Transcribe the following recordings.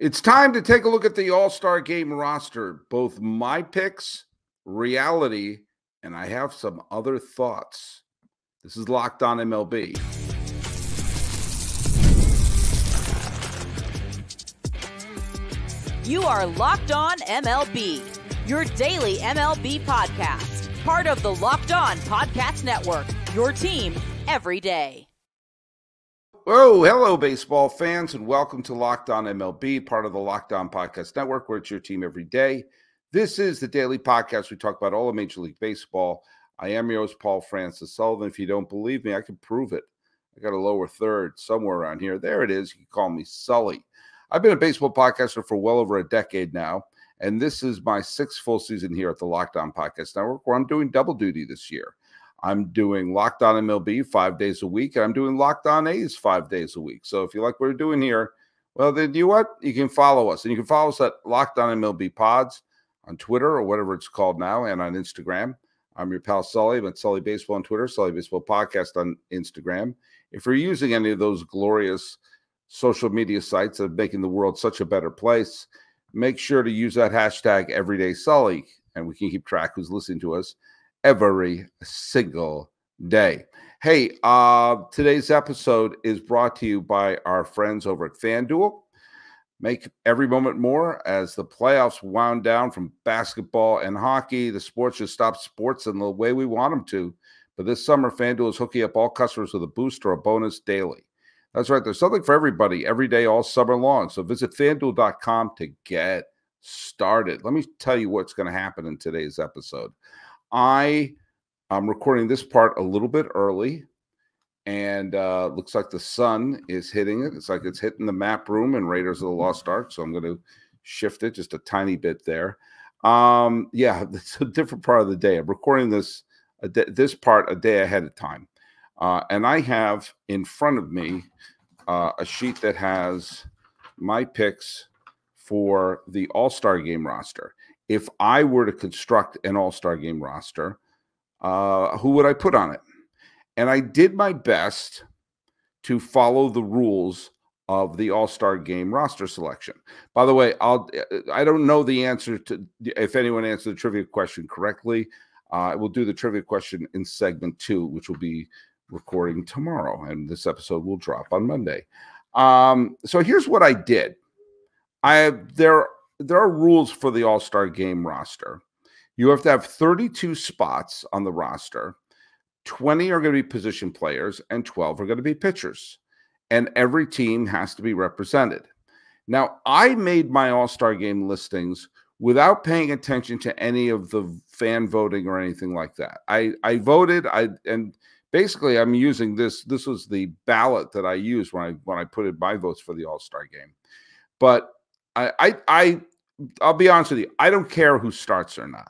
It's time to take a look at the All-Star Game roster, both my picks, reality, and I have some other thoughts. This is Locked On MLB. You are Locked On MLB, your daily MLB podcast, part of the Locked On Podcast Network, your team every day. Oh, hello, baseball fans, and welcome to Locked On MLB, part of the Locked On Podcast Network, where it's your team every day. This is the daily podcast. We talk about all of Major League Baseball. I am your host, Paul Francis Sullivan. If you don't believe me, I can prove it. I got a lower third somewhere around here. There it is. You can call me Sully. I've been a baseball podcaster for well over a decade now, and this is my sixth full season here at the Locked On Podcast Network, where I'm doing double duty this year. I'm doing Locked On MLB 5 days a week, and I'm doing Locked On A's 5 days a week. So if you like what we're doing here, well, then you know what? You can follow us. And you can follow us at Locked On MLB Pods on Twitter or whatever it's called now, and on Instagram. I'm your pal Sully. I'm at Sully Baseball on Twitter, Sully Baseball Podcast on Instagram. If you're using any of those glorious social media sites that are making the world such a better place, make sure to use that hashtag EverydaySully, and we can keep track who's listening to us every single day. Hey, today's episode is brought to you by our friends over at FanDuel. Make every moment more as the playoffs wound down from basketball and hockey. The sports just stopped sports in the way we want them to. But this summer, FanDuel is hooking up all customers with a boost or a bonus daily. That's right. There's something for everybody every day, all summer long. So visit FanDuel.com to get started. Let me tell you what's going to happen in today's episode. I'm recording this part a little bit early, and looks like the sun is hitting it. It's like it's hitting the map room in Raiders of the Lost Ark, so I'm going to shift it just a tiny bit there. Yeah, it's a different part of the day. I'm recording this part a day ahead of time, and I have in front of me a sheet that has my picks for the All-Star Game roster. If I were to construct an All-Star Game roster, who would I put on it? And I did my best to follow the rules of the All-Star Game roster selection. By the way, I don't know the answer to if anyone answered the trivia question correctly. I will do the trivia question in segment 2, which will be recording tomorrow, and this episode will drop on Monday. So here's what I did. There are rules for the All-Star Game roster. You have to have 32 spots on the roster. 20 are going to be position players, and 12 are going to be pitchers. And every team has to be represented. Now, I made my All-Star Game listings without paying attention to any of the fan voting or anything like that. I voted, and basically I'm using this. This was the ballot that I used when I put in my votes for the All-Star Game. But I'll be honest with you. I don't care who starts or not.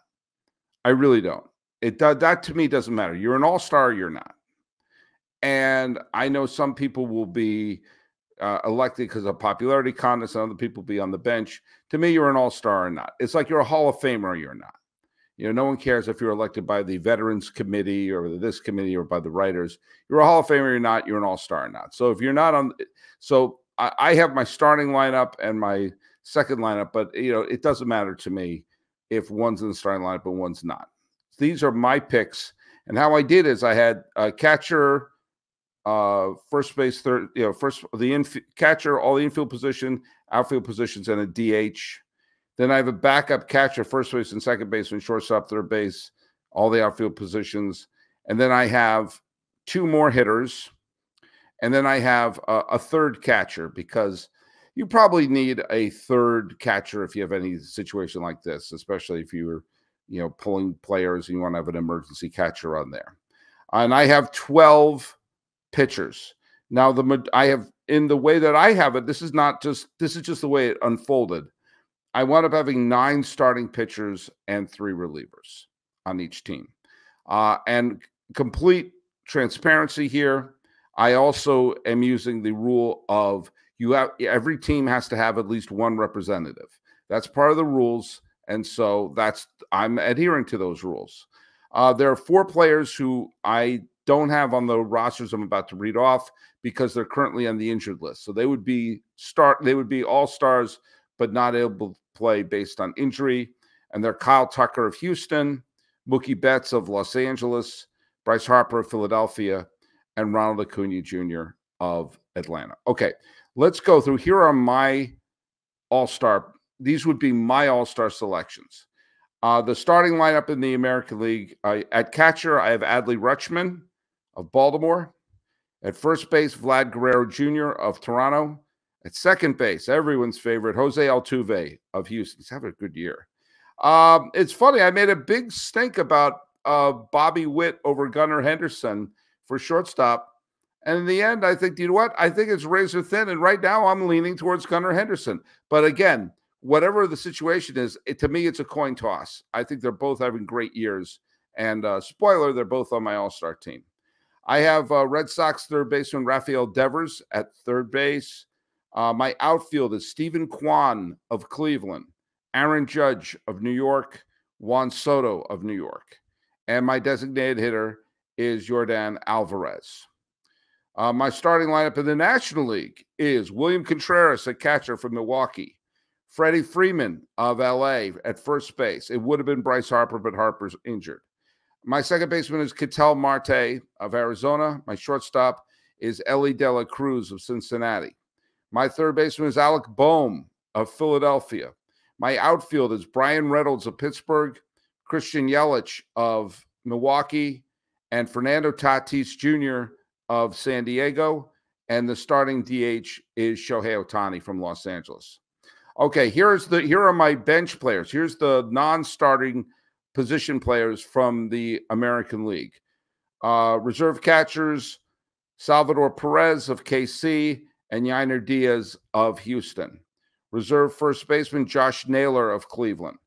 I really don't. That to me doesn't matter. You're an all-star or you're not. And I know some people will be elected because of popularity contest, and other people will be on the bench. To me, you're an all-star or not. It's like you're a Hall of Famer or you're not. You know, no one cares if you're elected by the Veterans Committee or this committee or by the writers. You're a Hall of Famer or you're not. You're an all-star or not. So if you're not on, so I have my starting lineup and my second lineup, but you know, it doesn't matter to me if one's in the starting lineup and one's not. These are my picks, and how I did is I had a catcher, first base, third, catcher, all the infield position, outfield positions, and a DH. Then I have a backup catcher, first base and second baseman, shortstop, third base, all the outfield positions, and then I have 2 more hitters, and then I have a third catcher because you probably need a third catcher if you have any situation like this, especially if you're, pulling players and you want to have an emergency catcher on there. And I have 12 pitchers. Now, I have, in the way that I have it, this is just the way it unfolded. I wound up having 9 starting pitchers and 3 relievers on each team. And complete transparency here, I also am using the rule of every team has to have at least 1 representative. That's part of the rules, and so I'm adhering to those rules. There are 4 players who I don't have on the rosters I'm about to read off because they're currently on the injured list. So they would be all-stars but not able to play based on injury. And they're Kyle Tucker of Houston, Mookie Betts of Los Angeles, Bryce Harper of Philadelphia, and Ronald Acuna Jr. of Atlanta. Okay, let's go through. Here are my all-star. These would be my all-star selections. The starting lineup in the American League, at catcher, I have Adley Rutschman of Baltimore. At first base, Vlad Guerrero Jr. of Toronto. At second base, everyone's favorite, Jose Altuve of Houston. He's having a good year. It's funny, I made a big stink about Bobby Witt over Gunnar Henderson for shortstop. And in the end, I think, you know what? I think it's razor thin. And right now, I'm leaning towards Gunnar Henderson. But again, whatever the situation is, to me, it's a coin toss. I think they're both having great years. And spoiler, they're both on my all-star team. I have Red Sox third baseman Rafael Devers at third base. My outfield is Stephen Kwan of Cleveland, Aaron Judge of New York, Juan Soto of New York. And my designated hitter is Yordan Alvarez. My starting lineup in the National League is William Contreras at catcher from Milwaukee, Freddie Freeman of LA at first base. It would have been Bryce Harper, but Harper's injured. My second baseman is Ketel Marte of Arizona. My shortstop is Ellie De La Cruz of Cincinnati. My third baseman is Alec Boehm of Philadelphia. My outfield is Brian Reynolds of Pittsburgh, Christian Yelich of Milwaukee, and Fernando Tatis Jr. of San Diego. And the starting DH is Shohei Ohtani from Los Angeles. Okay, here are my bench players. Here's the non-starting position players from the American League. Reserve catchers, Salvador Perez of KC and Yainer Diaz of Houston. Reserve first baseman, Josh Naylor of Cleveland.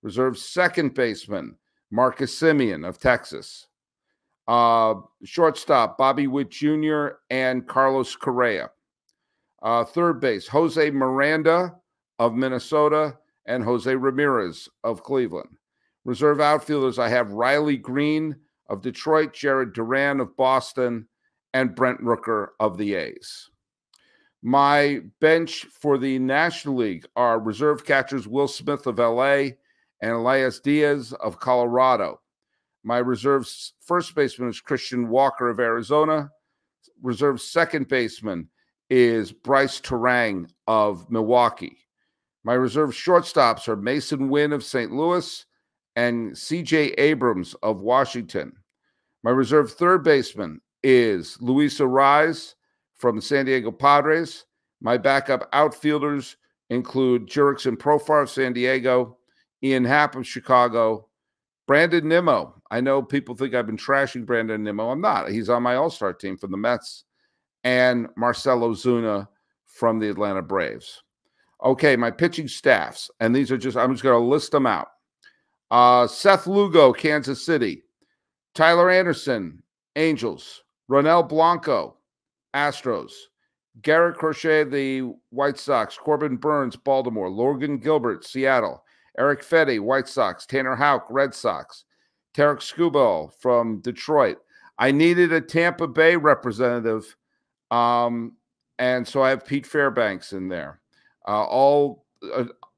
Reserve second baseman, Marcus Semien of Texas. Shortstop, Bobby Witt Jr. and Carlos Correa. Third base, Jose Miranda of Minnesota and Jose Ramirez of Cleveland. Reserve outfielders, I have Riley Green of Detroit, Jared Duran of Boston, and Brent Rooker of the A's. My bench for the National League are reserve catchers Will Smith of LA and Elias Diaz of Colorado. My reserve first baseman is Christian Walker of Arizona. Reserve second baseman is Bryce Terang of Milwaukee. My reserve shortstops are Mason Wynn of St. Louis and C.J. Abrams of Washington. My reserve third baseman is Luis Arraez from the San Diego Padres. My backup outfielders include Jurickson Profar of San Diego, Ian Happ of Chicago, Brandon Nimmo. I know people think I've been trashing Brandon Nimmo. I'm not. He's on my all-star team from the Mets. And Marcell Ozuna from the Atlanta Braves. Okay, my pitching staffs. And these are I'm just going to list them out. Seth Lugo, Kansas City. Tyler Anderson, Angels. Ronel Blanco, Astros. Garrett Crochet, the White Sox. Corbin Burns, Baltimore. Logan Gilbert, Seattle. Eric Fedde, White Sox. Tanner Houck, Red Sox. Tarek Skubal from Detroit. I needed a Tampa Bay representative, and so I have Pete Fairbanks in there. All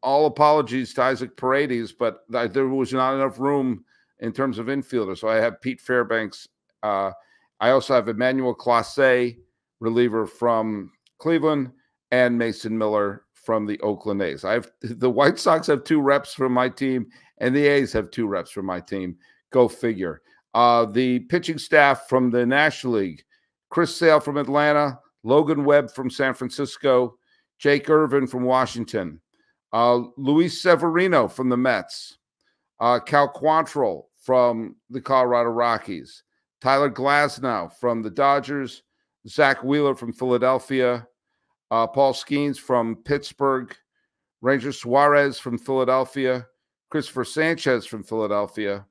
apologies to Isaac Paredes, but there was not enough room in terms of infielder, so I have Pete Fairbanks. I also have Emmanuel Clase, reliever from Cleveland, and Mason Miller from the Oakland A's. The White Sox have 2 reps from my team, and the A's have 2 reps from my team. Go figure. The pitching staff from the National League: Chris Sale from Atlanta, Logan Webb from San Francisco, Jake Irvin from Washington, Luis Severino from the Mets, Cal Quantrill from the Colorado Rockies, Tyler Glasnow from the Dodgers, Zach Wheeler from Philadelphia, Paul Skeens from Pittsburgh, Ranger Suarez from Philadelphia, Christopher Sanchez from Philadelphia,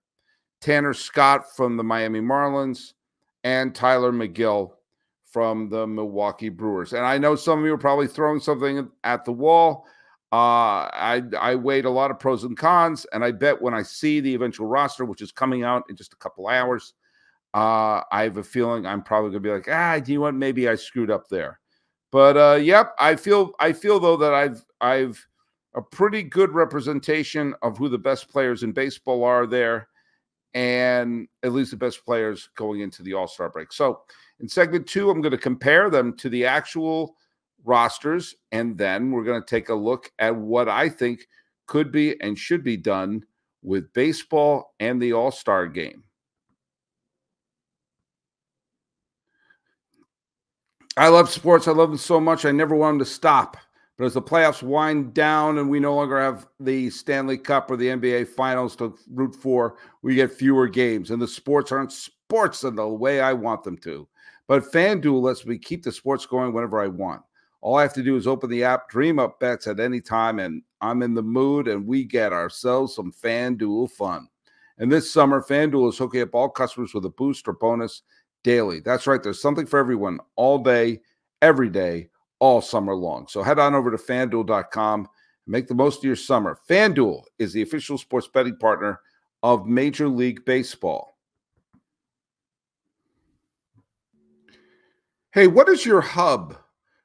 Tanner Scott from the Miami Marlins, and Tyler McGill from the Milwaukee Brewers. And I know some of you are probably throwing something at the wall. I weighed a lot of pros and cons, and I bet when I see the eventual roster, which is coming out in just a couple hours, I have a feeling I'm probably going to be like, do you know what? Maybe I screwed up there. But yep, I feel though that I've a pretty good representation of who the best players in baseball are there, and at least the best players going into the All-Star break. So in segment 2, I'm going to compare them to the actual rosters, and then we're going to take a look at what I think could be and should be done with baseball and the All-Star game. I love sports. I love them so much. I never want them to stop. But as the playoffs wind down and we no longer have the Stanley Cup or the NBA Finals to root for, we get fewer games. And the sports aren't sports in the way I want them to. But FanDuel lets me keep the sports going whenever I want. All I have to do is open the app, dream up bets at any time, and I'm in the mood, and we get ourselves some FanDuel fun. And this summer, FanDuel is hooking up all customers with a boost or bonus daily. That's right. There's something for everyone all day, every day, all summer long. So head on over to FanDuel.com and make the most of your summer. FanDuel is the official sports betting partner of Major League Baseball. Hey, what is your hub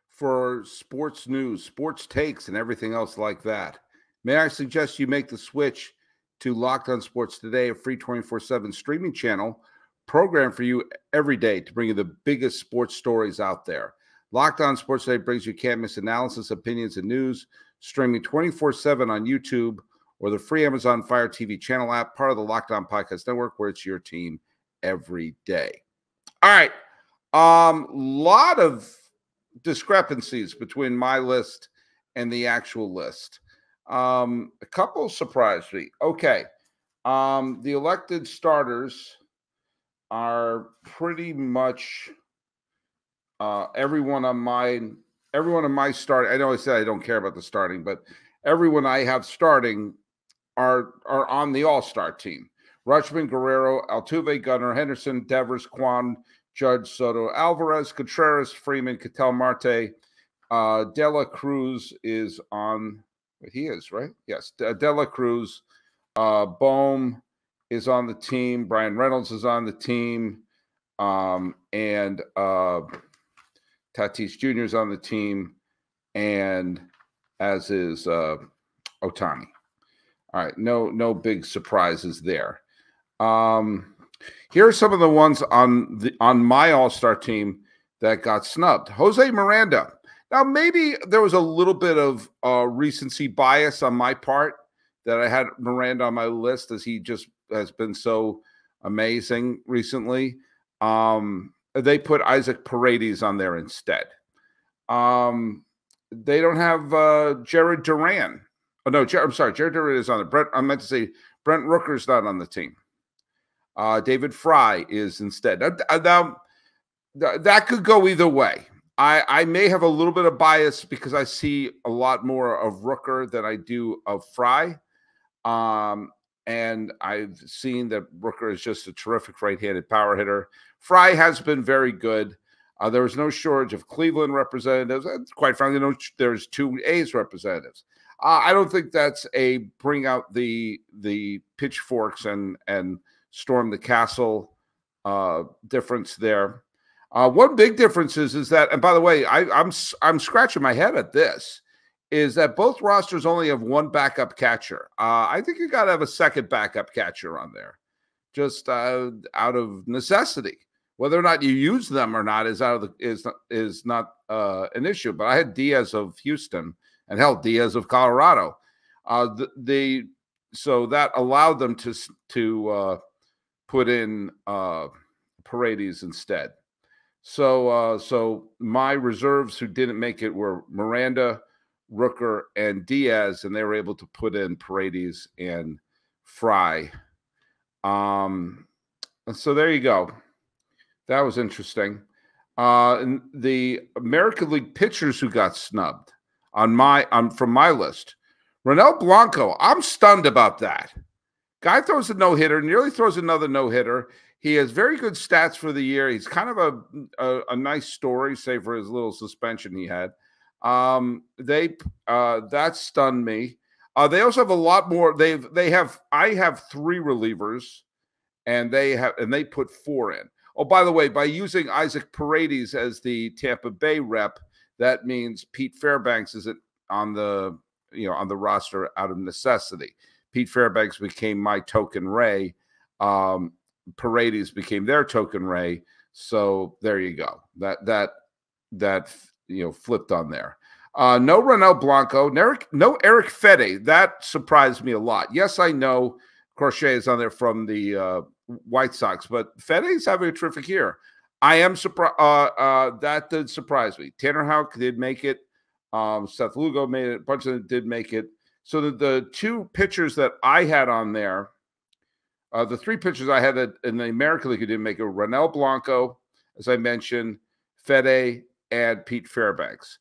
for sports news, sports takes, and everything else like that? May I suggest you make the switch to Locked On Sports Today, a free 24/7 streaming channel program for you every day to bring you the biggest sports stories out there. Locked On Sports Today brings you can't-miss analysis, opinions, and news, streaming 24/7 on YouTube or the free Amazon Fire TV channel app, part of the Locked On Podcast Network, where it's your team every day. All right. Lot of discrepancies between my list and the actual list. A couple surprised me. Okay. The elected starters are pretty much everyone on my starting. I know I said I don't care about the starting, but everyone I have starting are on the All-Star team. Rutschman, Guerrero, Altuve, Gunnar, Henderson, Devers, Kwan, Judge, Soto, Alvarez, Contreras, Freeman, Ketel Marte, De La Cruz is on. He is, right? Yes. De La Cruz, Bohm is on the team. Brian Reynolds is on the team. And Tatis Jr. is on the team, and as is Ohtani. All right, no big surprises there. Here are some of the ones on my All-Star team that got snubbed. Jose Miranda. Now, maybe there was a little bit of recency bias on my part that I had Miranda on my list, as he just has been so amazing recently. They put Isaac Paredes on there instead. They don't have Jared Duran. Oh, no, I'm sorry. Jared Duran is on there. I meant to say Brent Rooker's not on the team. David Fry is instead. Now, that could go either way. I may have a little bit of bias because I see a lot more of Rooker than I do of Fry. And I've seen that Rooker is just a terrific right-handed power hitter. Fry has been very good. There was no shortage of Cleveland representatives. And quite frankly, there's 2 A's representatives. I don't think that's a bring out the pitchforks and storm the castle difference there. One big difference is that, and by the way, I'm scratching my head at this, is that both rosters only have 1 backup catcher. I think you got to have a second backup catcher on there, just out of necessity. Whether or not you use them or not is not an issue. But I had Diaz of Houston and hell, Diaz of Colorado. So that allowed them to put in Paredes instead. So my reserves who didn't make it were Miranda, Rooker, and Diaz, and they were able to put in Paredes and Fry. So there you go. That was interesting. And the American League pitchers who got snubbed from my list. Ronel Blanco, I'm stunned about that. Guy throws a no-hitter, nearly throws another no-hitter. He has very good stats for the year. He's kind of a nice story, save for his little suspension he had. That stunned me. They also have a lot more. I have 3 relievers, and they put 4 in. Oh, by the way, by using Isaac Paredes as the Tampa Bay rep, that means Pete Fairbanks isn't on the on the roster out of necessity. Pete Fairbanks became my token Ray. Paredes became their token Ray. So there you go. That flipped on there. No Ronel Blanco, no Eric Fede. That surprised me a lot. Yes, I know Crochet is on there from the White Sox, but Fede's having a terrific year. I am surprised. That did surprise me. Tanner Houck did make it. Seth Lugo made it. A bunch of them did make it. So the two pitchers that I had on there, the three pitchers I had in the American League who didn't make it were Ronel Blanco, as I mentioned, Fede, and Pete Fairbanks.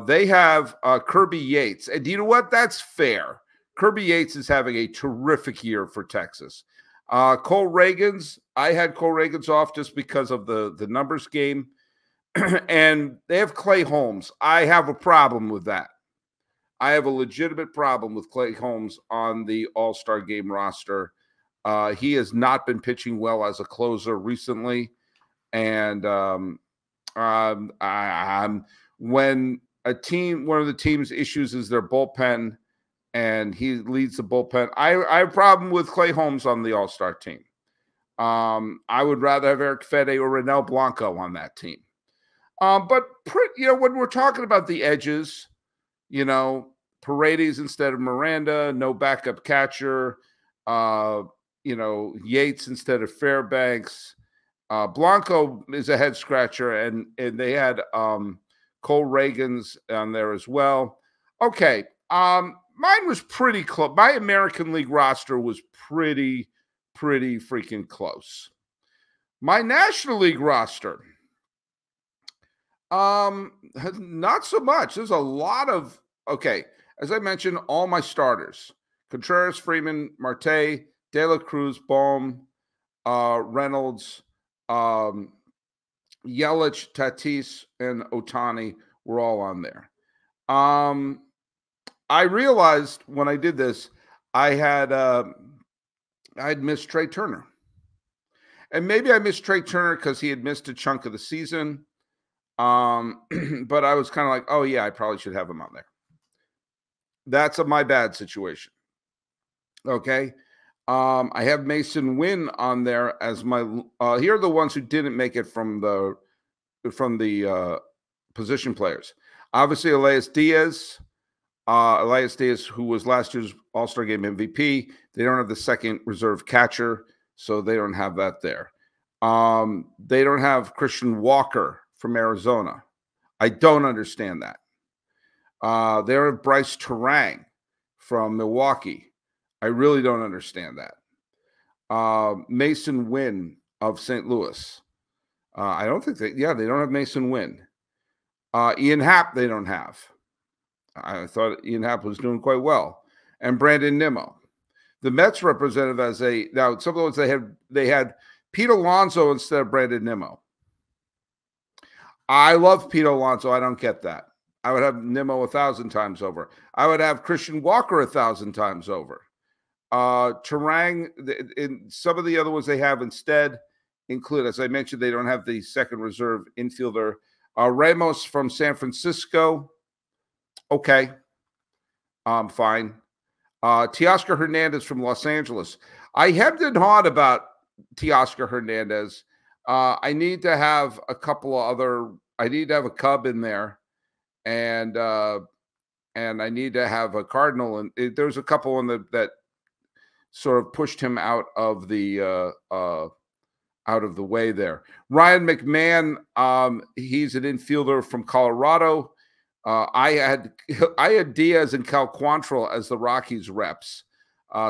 They have Kirby Yates. And you know what? That's fair. Kirby Yates is having a terrific year for Texas. Cole Reagans, I had Cole Reagans off just because of the numbers game. And they have Clay Holmes. I have a problem with that. I have a legitimate problem with Clay Holmes on the All-Star game roster. He has not been pitching well as a closer recently. And when one of the team's issues is their bullpen, and he leads the bullpen, I have a problem with Clay Holmes on the All-Star team. I would rather have Eric Fede or Ronel Blanco on that team. But when we're talking about the edges, Paredes instead of Miranda, no backup catcher, Yates instead of Fairbanks. Blanco is a head scratcher, and they had Cole Reagans on there as well. Okay, mine was pretty close. My American League roster was pretty freaking close. My National League roster, not so much. There's a lot of, as I mentioned, all my starters: Contreras, Freeman, Marte, De La Cruz, Bohm, Reynolds, Yelich, Tatis, and Ohtani were all on there. I realized when I did this, I'd missed Trey Turner. And maybe I missed Trey Turner because he had missed a chunk of the season. But I was kind of like, oh, yeah, I probably should have him on there. That's my bad situation. Okay. I have Mason Wynn on there as my here are the ones who didn't make it from the position players. Obviously, Elias Diaz, who was last year's All-Star Game MVP. They don't have the second reserve catcher, so they don't have that there. They don't have Christian Walker from Arizona. I don't understand that. They don't have Bryce Terang from Milwaukee. I really don't understand that. Mason Wynn of St. Louis. I don't think they don't have Mason Wynn. Ian Happ, they don't have. I thought Ian Happ was doing quite well. And Brandon Nimmo. The Mets representative now some of the ones they had Pete Alonso instead of Brandon Nimmo. I love Pete Alonso. I don't get that. I would have Nimmo 1,000 times over. I would have Christian Walker 1,000 times over. Terang, in some of the other ones they have instead include, as I mentioned, they don't have the second reserve infielder. Ramos from San Francisco. Okay. Fine. Teoscar Hernandez from Los Angeles. I hemmed and hawed about Teoscar Hernandez. I need to have a couple of other. I need to have a Cub in there, and I need to have a Cardinal. And there's a couple in that sort of pushed him out of the way there. Ryan McMahon, he's an infielder from Colorado. I had Diaz and Cal Quantrill as the Rockies reps.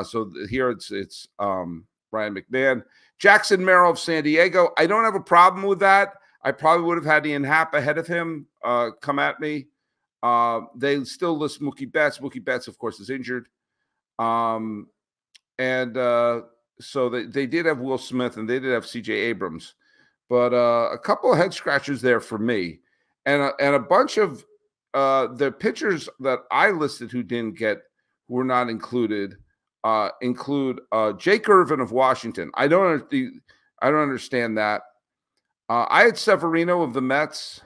So here it's Ryan McMahon. Jackson Merrill of San Diego. I don't have a problem with that. I probably would have had Ian Happ ahead of him come at me. They still list Mookie Betts. Mookie Betts, of course, is injured. So they did have Will Smith and they did have C.J. Abrams. But a couple of head scratchers there for me. And a bunch of the pitchers that I listed who were not included include Jake Irvin of Washington. I don't understand that. I had Severino of the Mets,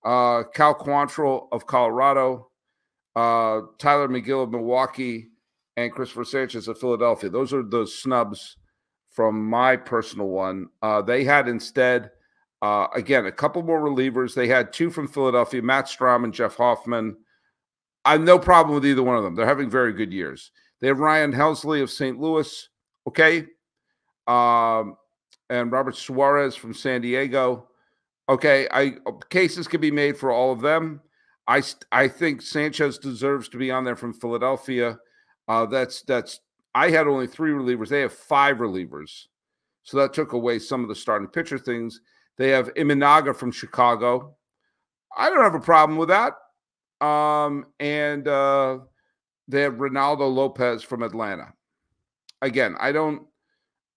Cal Quantrill of Colorado, Tyler McGill of Milwaukee, and Christopher Sanchez of Philadelphia. Those are the snubs from my personal one. They had instead, again, a couple more relievers. They had two from Philadelphia, Matt Strom and Jeff Hoffman. I have no problem with either one of them. They're having very good years. They have Ryan Helsley of St. Louis, okay, and Robert Suarez from San Diego. Okay, cases can be made for all of them. I think Sanchez deserves to be on there from Philadelphia. I had only 3 relievers. They have 5 relievers, so that took away some of the starting pitcher things. They have Imanaga from Chicago. I don't have a problem with that. And they have Ronaldo Lopez from Atlanta. Again, I don't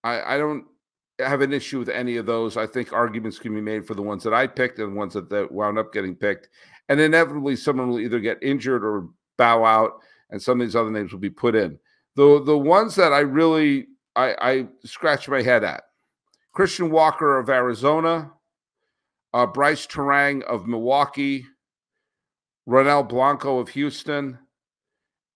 have an issue with any of those. I think arguments can be made for the ones that I picked and the ones that wound up getting picked. And inevitably, someone will either get injured or bow out, and some of these other names will be put in. The ones that I really I scratch my head at: Christian Walker of Arizona, Bryce Terang of Milwaukee, Ronel Blanco of Houston,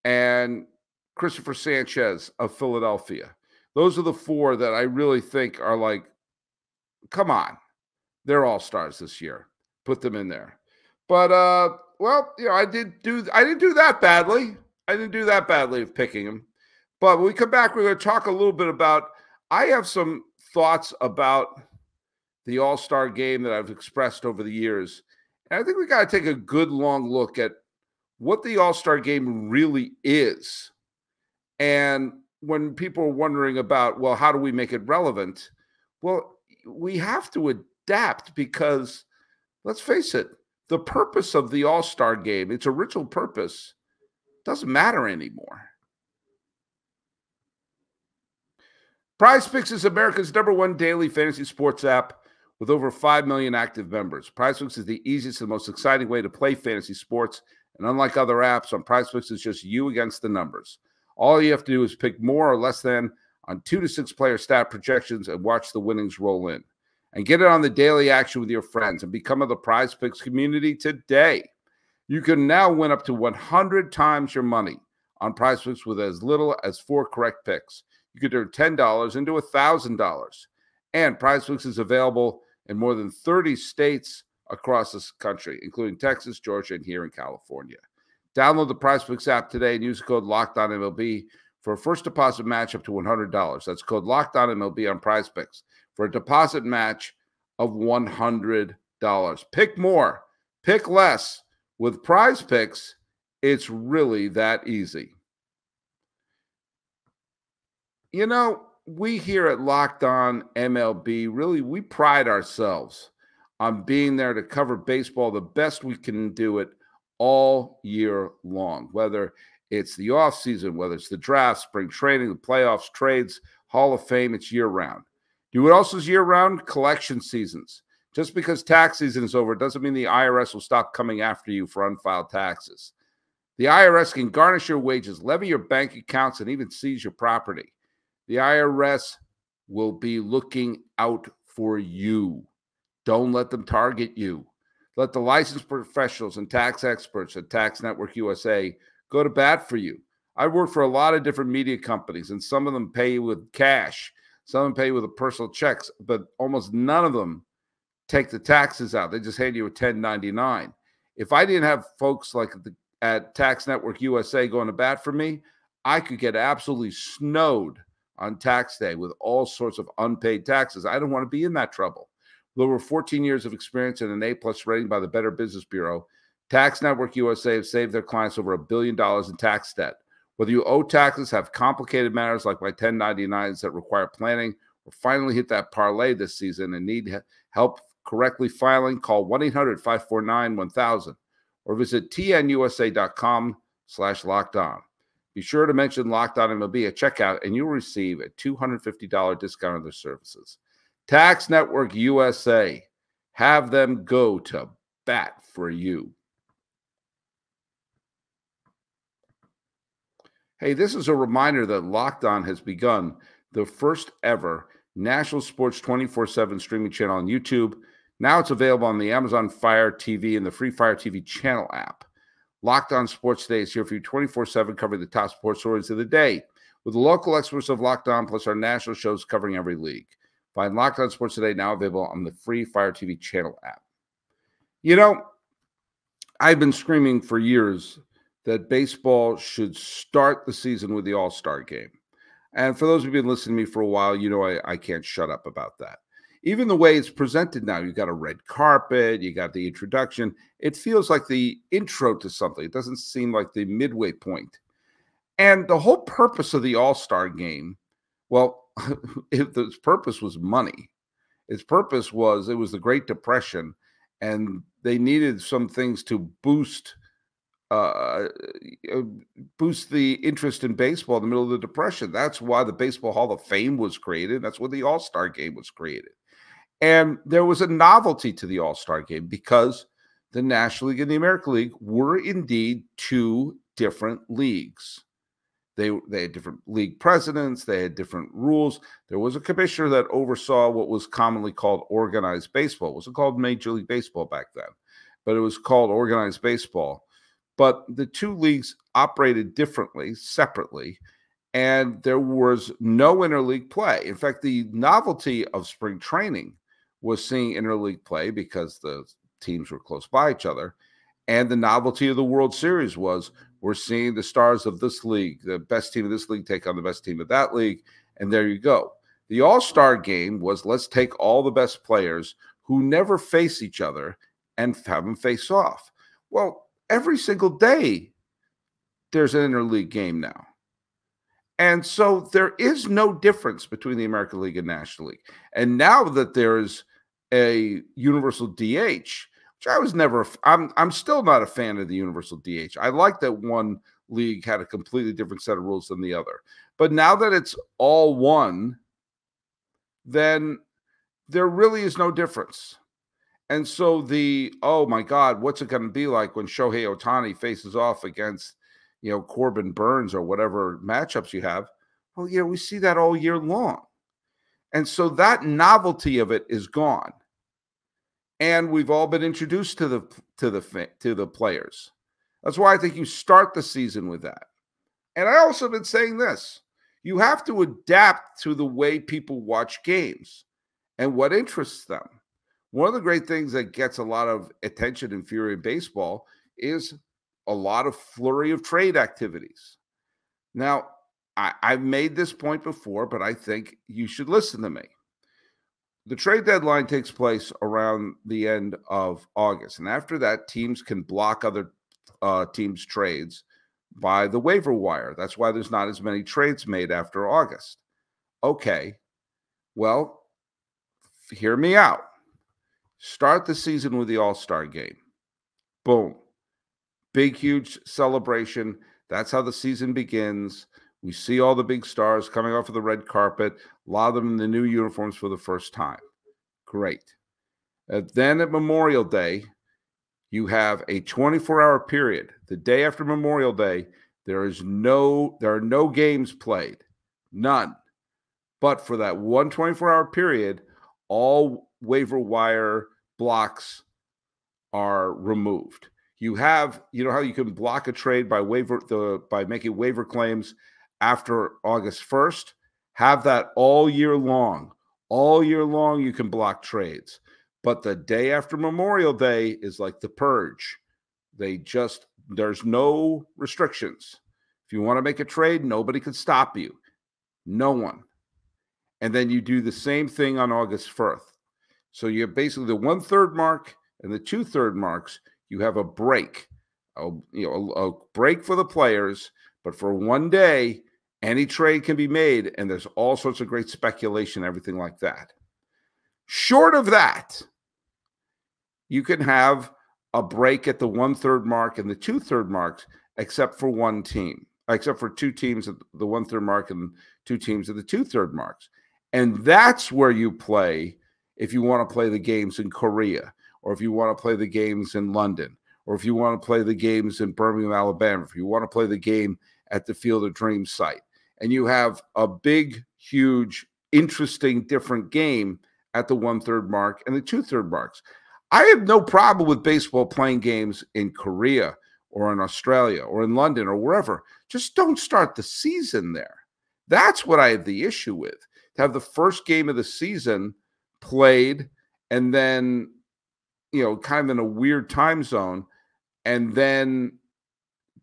and Christopher Sanchez of Philadelphia. Those are the 4 that I really think are like, come on, they're all stars this year. Put them in there. But well, you know, I didn't do that badly. I didn't do that badly of picking them. But when we come back, we're going to talk a little bit about. I have some thoughts about the All-Star game that I've expressed over the years. And I think we got to take a good long look at what the All-Star game really is. And when people are wondering about, well, how do we make it relevant? Well, we have to adapt because, let's face it, the purpose of the All-Star game, its original purpose, doesn't matter anymore. PrizePicks is America's #1 daily fantasy sports app with over 5 million active members. PrizePicks is the easiest and most exciting way to play fantasy sports. And unlike other apps, on PrizePicks, it's just you against the numbers. All you have to do is pick more or less than on 2 to 6 player stat projections and watch the winnings roll in. And get it on the daily action with your friends and become of the PrizePicks community today. You can now win up to 100 times your money on PrizePicks with as little as 4 correct picks. You could turn $10 into $1,000. And PrizePicks is available in more than 30 states across this country, including Texas, Georgia, and here in California. Download the PrizePicks app today and use the code LOCKEDONMLB for a first deposit match up to $100. That's code LOCKEDONMLB on PrizePicks for a deposit match of $100. Pick more, pick less. With PrizePicks, it's really that easy. You know, we here at Locked On MLB, really, we pride ourselves on being there to cover baseball the best we can do it all year long, whether it's the offseason, whether it's the draft, spring training, the playoffs, trades, Hall of Fame, it's year-round. You know what else is year-round? Collection seasons. Just because tax season is over doesn't mean the IRS will stop coming after you for unfiled taxes. The IRS can garnish your wages, levy your bank accounts, and even seize your property. The IRS will be looking out for you. Don't let them target you. Let the licensed professionals and tax experts at Tax Network USA go to bat for you. I've worked for a lot of different media companies, and some of them pay you with cash. Some of them pay you with personal checks, but almost none of them take the taxes out. They just hand you a 1099. If I didn't have folks like at Tax Network USA going to bat for me, I could get absolutely snowed on tax day with all sorts of unpaid taxes. I don't want to be in that trouble. With over 14 years of experience and an A+ rating by the Better Business Bureau, Tax Network USA have saved their clients over $1 billion in tax debt. Whether you owe taxes, have complicated matters like my 1099s that require planning, or finally hit that parlay this season and need help correctly filing, call 1-800-549-1000 or visit tnusa.com/lockedon. Be sure to mention Locked On MLB at checkout, and you'll receive a $250 discount on their services. Tax Network USA, have them go to bat for you. Hey, this is a reminder that Locked On has begun the first ever national sports 24/7 streaming channel on YouTube. Now it's available on the Amazon Fire TV and the free Fire TV channel app. Locked On Sports Today is here for you 24/7, covering the top sports stories of the day with the local experts of Locked On, plus our national shows covering every league. Find Locked On Sports Today now available on the free Fire TV channel app. You know, I've been screaming for years that baseball should start the season with the All-Star game. And for those who've been listening to me for a while, you know I can't shut up about that. Even the way it's presented now, you've got a red carpet, you got the introduction. It feels like the intro to something. It doesn't seem like the midway point. And the whole purpose of the All-Star game, well, its purpose was money. Its purpose was, it was the Great Depression, and they needed some things to boost the interest in baseball in the middle of the Depression. That's why the Baseball Hall of Fame was created. That's why the All-Star game was created. And there was a novelty to the All-Star game because the National League and the American League were indeed two different leagues. They had different league presidents. They had different rules. There was a commissioner that oversaw what was commonly called organized baseball. It wasn't called Major League Baseball back then, but it was called organized baseball. But the two leagues operated differently, separately, and there was no interleague play. In fact, the novelty of spring training was seeing interleague play because the teams were close by each other. And the novelty of the World Series was we're seeing the stars of this league, the best team of this league take on the best team of that league, and there you go. The All-Star game was let's take all the best players who never face each other and have them face off. Well, every single day there's an interleague game now. And so there is no difference between the American League and National League. And now that there's a universal DH, which I was never, I'm still not a fan of the universal DH. I like that one league had a completely different set of rules than the other. But now that it's all one, then there really is no difference. And so oh my God, what's it going to be like when Shohei Ohtani faces off against, Corbin Burns or whatever matchups you have? Well, we see that all year long. And so that novelty of it is gone. And we've all been introduced to the players. That's why I think you start the season with that. And I also have been saying this. You have to adapt to the way people watch games and what interests them. One of the great things that gets a lot of attention and fury in baseball is a lot of flurry of trade activities. Now, I've made this point before, but I think you should listen to me. The trade deadline takes place around the end of August. And after that, teams can block other teams' trades by the waiver wire. That's why there's not as many trades made after August. Okay, well, hear me out. Start the season with the All-Star game. Boom. Big, huge celebration. That's how the season begins. We see all the big stars coming off of the red carpet, a lot of them in the new uniforms for the first time. Great. Then at Memorial Day, you have a 24-hour period. The day after Memorial Day, there are no games played. None. But for that one 24-hour period, all waiver wire blocks are removed. You know how you can block a trade by making waiver claims after August 1st? Have that all year long. All year long, you can block trades. But the day after Memorial Day is like the purge. There's no restrictions. If you want to make a trade, nobody can stop you. No one. And then you do the same thing on August 1st. So you're basically the 1/3 mark and the 2/3 marks. You have a break, a break for the players. But for one day, any trade can be made, and there's all sorts of great speculation, everything like that. Short of that, you can have a break at the 1/3 mark and the 2/3 marks, except for one team, except for two teams at the 1/3 mark and two teams at the 2/3 marks. And that's where you play if you want to play the games in Korea, or if you want to play the games in London, or if you want to play the games in Birmingham, Alabama, if you want to play the game at the Field of Dreams site. And you have a big, huge, interesting, different game at the 1/3 mark and the 2/3 marks. I have no problem with baseball playing games in Korea or in Australia or in London or wherever. Just don't start the season there. That's what I have the issue with. To have the first game of the season played and then, kind of in a weird time zone, and then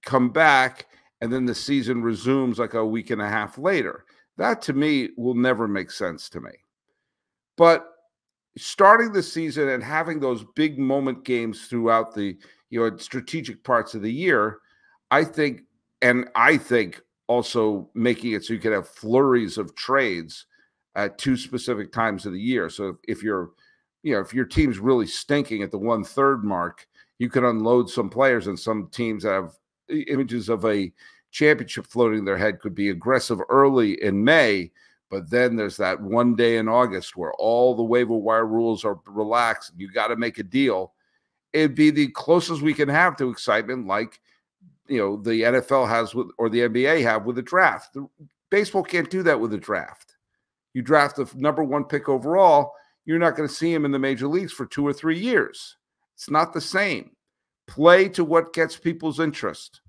come back, and then the season resumes like a week and a half later. That to me will never make sense to me. But starting the season and having those big moment games throughout the strategic parts of the year, I think also making it so you can have flurries of trades at two specific times of the year. So if your team's really stinking at the 1/3 mark, you can unload some players, and some teams have images of a championship floating in their head could be aggressive early in May. But then there's that one day in August where all the waiver wire rules are relaxed and you got to make a deal. It'd be the closest we can have to excitement, like the NFL has with, or the NBA have with the draft. Baseball can't do that with the draft. You draft the number 1 pick overall, you're not going to see him in the major leagues for 2 or 3 years. It's not the same. Play to what gets people's interest.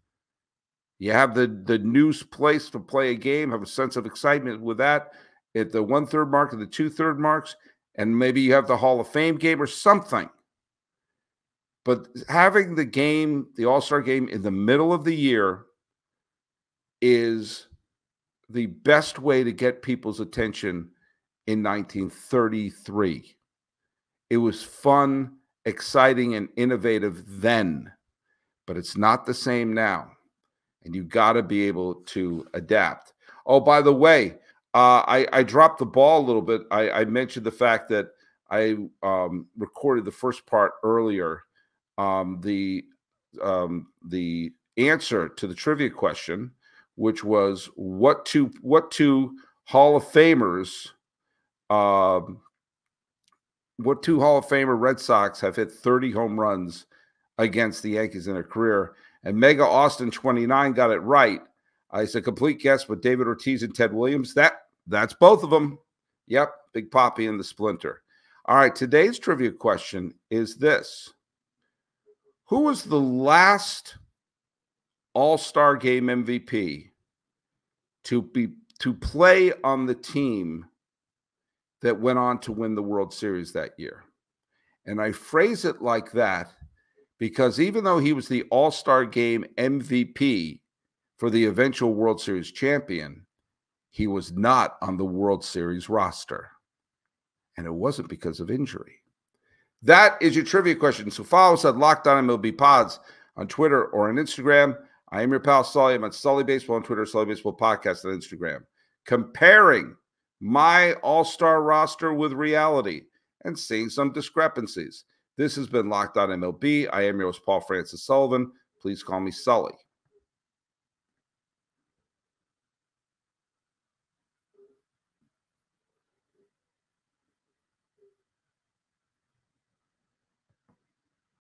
You have the news place to play a game, have a sense of excitement with that at the 1/3 mark and the 2/3 marks, and maybe you have the Hall of Fame game or something. But having the game, the All-Star game in the middle of the year, is the best way to get people's attention in 1933. It was fun, exciting, and innovative then, but it's not the same now. And you got to be able to adapt. Oh, by the way, I dropped the ball a little bit. I mentioned the fact that I recorded the first part earlier. The answer to the trivia question, which was what two Hall of Famers, what two Hall of Famer Red Sox have hit 30 home runs against the Yankees in their career? And Mega Austin 29 got it right. It's a complete guess, but David Ortiz and Ted Williams, that's both of them. Yep, Big Papi and the Splinter. All right, today's trivia question is this. Who was the last All-Star Game MVP to play on the team that went on to win the World Series that year? And I phrase it like that because even though he was the All-Star Game MVP for the eventual World Series champion, he was not on the World Series roster. And it wasn't because of injury. That is your trivia question. So follow us at Locked On MLB Pods on Twitter or on Instagram. I am your pal Sully. I'm at Sully Baseball on Twitter, Sully Baseball Podcast on Instagram. Comparing my all-star roster with reality and seeing some discrepancies. This has been Locked On MLB. I am your host, Paul Francis Sullivan. Please call me Sully.